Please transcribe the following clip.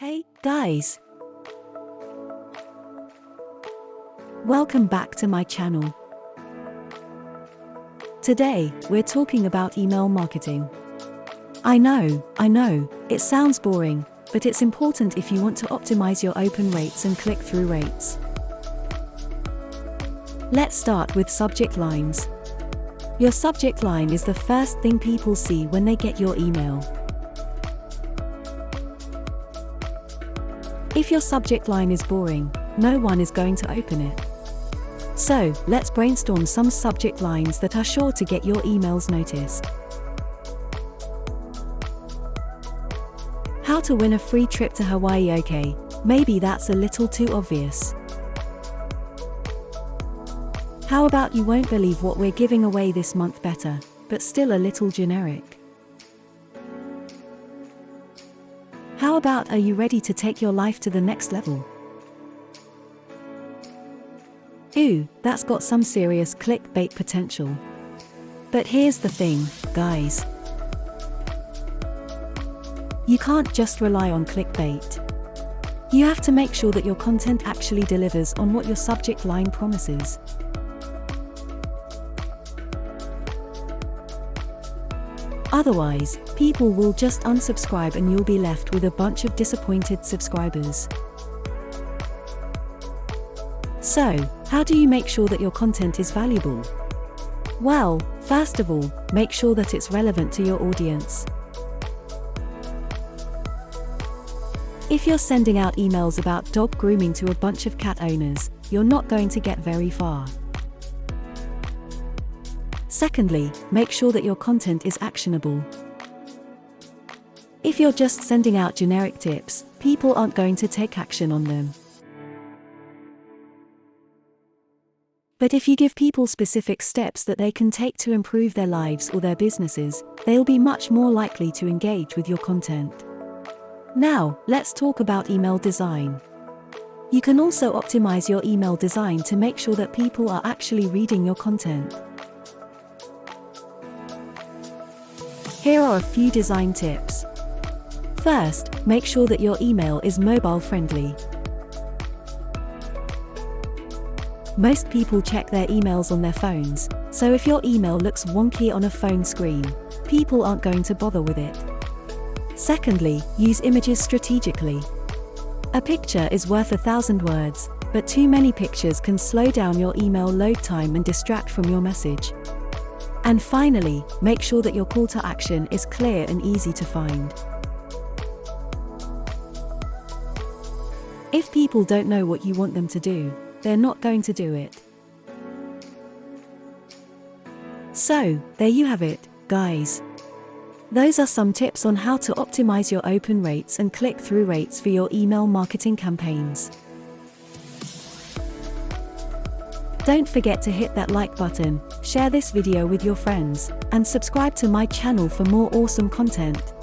Hey, guys! Welcome back to my channel. Today, we're talking about email marketing. I know, it sounds boring, but it's important if you want to optimize your open rates and click-through rates. Let's start with subject lines. Your subject line is the first thing people see when they get your email. If your subject line is boring, no one is going to open it. So, let's brainstorm some subject lines that are sure to get your emails noticed. How to win a free trip to Hawaii? Okay, maybe that's a little too obvious. How about you won't believe what we're giving away this month? Better, but still a little generic. How about are you ready to take your life to the next level? Ooh, that's got some serious clickbait potential. But here's the thing, guys. You can't just rely on clickbait. You have to make sure that your content actually delivers on what your subject line promises. Otherwise, people will just unsubscribe and you'll be left with a bunch of disappointed subscribers. So, how do you make sure that your content is valuable? Well, first of all, make sure that it's relevant to your audience. If you're sending out emails about dog grooming to a bunch of cat owners, you're not going to get very far. Secondly, make sure that your content is actionable. If you're just sending out generic tips, people aren't going to take action on them. But if you give people specific steps that they can take to improve their lives or their businesses, they'll be much more likely to engage with your content. Now, let's talk about email design. You can also optimize your email design to make sure that people are actually reading your content. Here are a few design tips. First, make sure that your email is mobile-friendly. Most people check their emails on their phones, so if your email looks wonky on a phone screen, people aren't going to bother with it. Secondly, use images strategically. A picture is worth 1,000 words, but too many pictures can slow down your email load time and distract from your message. And finally, make sure that your call to action is clear and easy to find. If people don't know what you want them to do, they're not going to do it. So, there you have it, guys. Those are some tips on how to optimize your open rates and click-through rates for your email marketing campaigns. Don't forget to hit that like button, share this video with your friends, and subscribe to my channel for more awesome content.